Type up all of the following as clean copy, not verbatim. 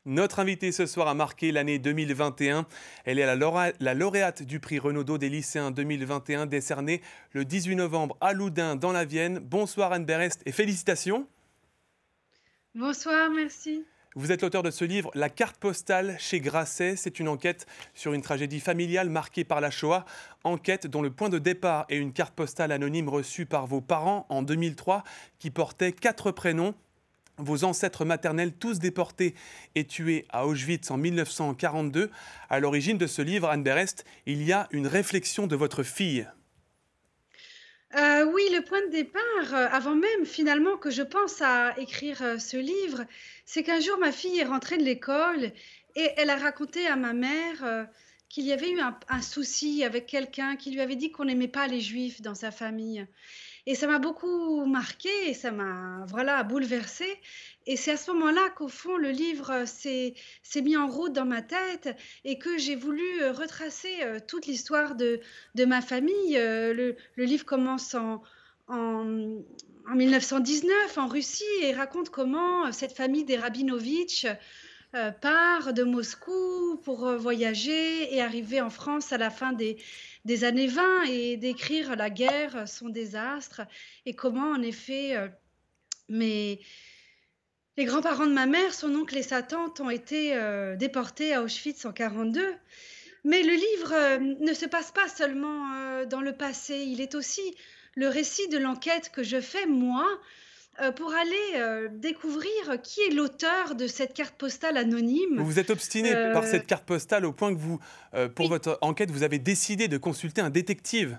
Notre invitée ce soir a marqué l'année 2021. Elle est la lauréate du prix Renaudot des lycéens 2021 décerné le 18 novembre à Loudun dans la Vienne. Bonsoir Anne Berest et félicitations. Bonsoir, merci. Vous êtes l'auteur de ce livre, La carte postale chez Grasset. C'est une enquête sur une tragédie familiale marquée par la Shoah. Enquête dont le point de départ est une carte postale anonyme reçue par vos parents en 2003 qui portait 4 prénoms. Vos ancêtres maternels, tous déportés et tués à Auschwitz en 1942. À l'origine de ce livre, Anne Berest, il y a une réflexion de votre fille. Oui, le point de départ, avant même finalement que je pense à écrire, ce livre, c'est qu'un jour ma fille est rentrée de l'école et elle a raconté à ma mère, qu'il y avait eu un souci avec quelqu'un qui lui avait dit qu'on n'aimait pas les juifs dans sa famille. Et ça m'a beaucoup marquée et ça m'a, voilà, bouleversée. Et c'est à ce moment-là qu'au fond le livre, s'est mis en route dans ma tête et que j'ai voulu, retracer, toute l'histoire de ma famille. Le livre commence en en 1919 en Russie et raconte comment, cette famille des Rabinovitch, part de Moscou pour, voyager et arriver en France à la fin des années 20 et décrire la guerre, son désastre et comment en effet, mes les grands-parents de ma mère, son oncle et sa tante ont été, déportés à Auschwitz en 42. Mais le livre, ne se passe pas seulement, dans le passé, il est aussi le récit de l'enquête que je fais moi, pour aller, découvrir qui est l'auteur de cette carte postale Vous anonyme. vous êtes obstiné par Heu, cette carte postale au point que vous, pour oui, votre enquête, vous avez décidé de consulter un détective.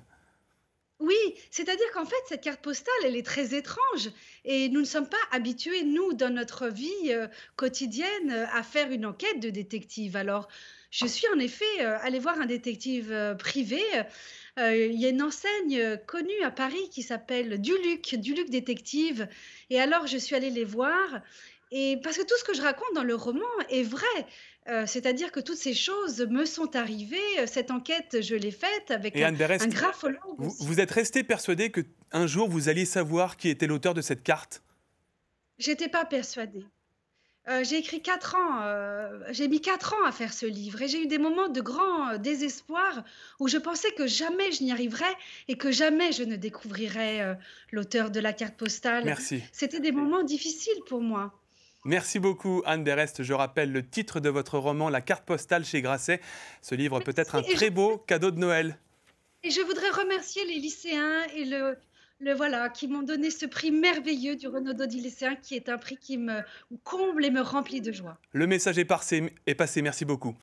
oui, c'est-à-dire qu'en fait, cette carte postale, elle est très étrange et nous ne sommes pas habitués, nous, dans notre vie, quotidienne, à faire une enquête de détective. Alors, je suis en effet, allée voir un détective, privé. Il y a une enseigne, connue à Paris qui s'appelle Duluc, Duluc Détective et alors je suis allée les voir et parce que tout ce que je raconte dans le roman est vrai, c'est-à-dire que toutes ces choses me sont arrivées, cette enquête, je l'ai faite avec Et Anne un Berest, graphologue aussi. vous êtes resté persuadé qu'un jour vous alliez savoir qui était l'auteur de cette carte. J'étais pas persuadée. J'ai écrit 4 ans, j'ai mis 4 ans à faire ce livre et j'ai eu des moments de grand, désespoir où je pensais que jamais je n'y arriverais et que jamais je ne découvrirais, l'auteur de la carte postale. Merci. C'était des moments difficiles pour moi. Merci beaucoup Anne Berest. Je rappelle le titre de votre roman, La carte postale chez Grasset. Ce livre peut être Merci un très beau cadeau de Noël. et je voudrais remercier les lycéens et le voilà, qui m'ont donné ce prix merveilleux du Renaudot des lycéens qui est un prix qui me comble et me remplit de joie. Le message est passé. Merci beaucoup.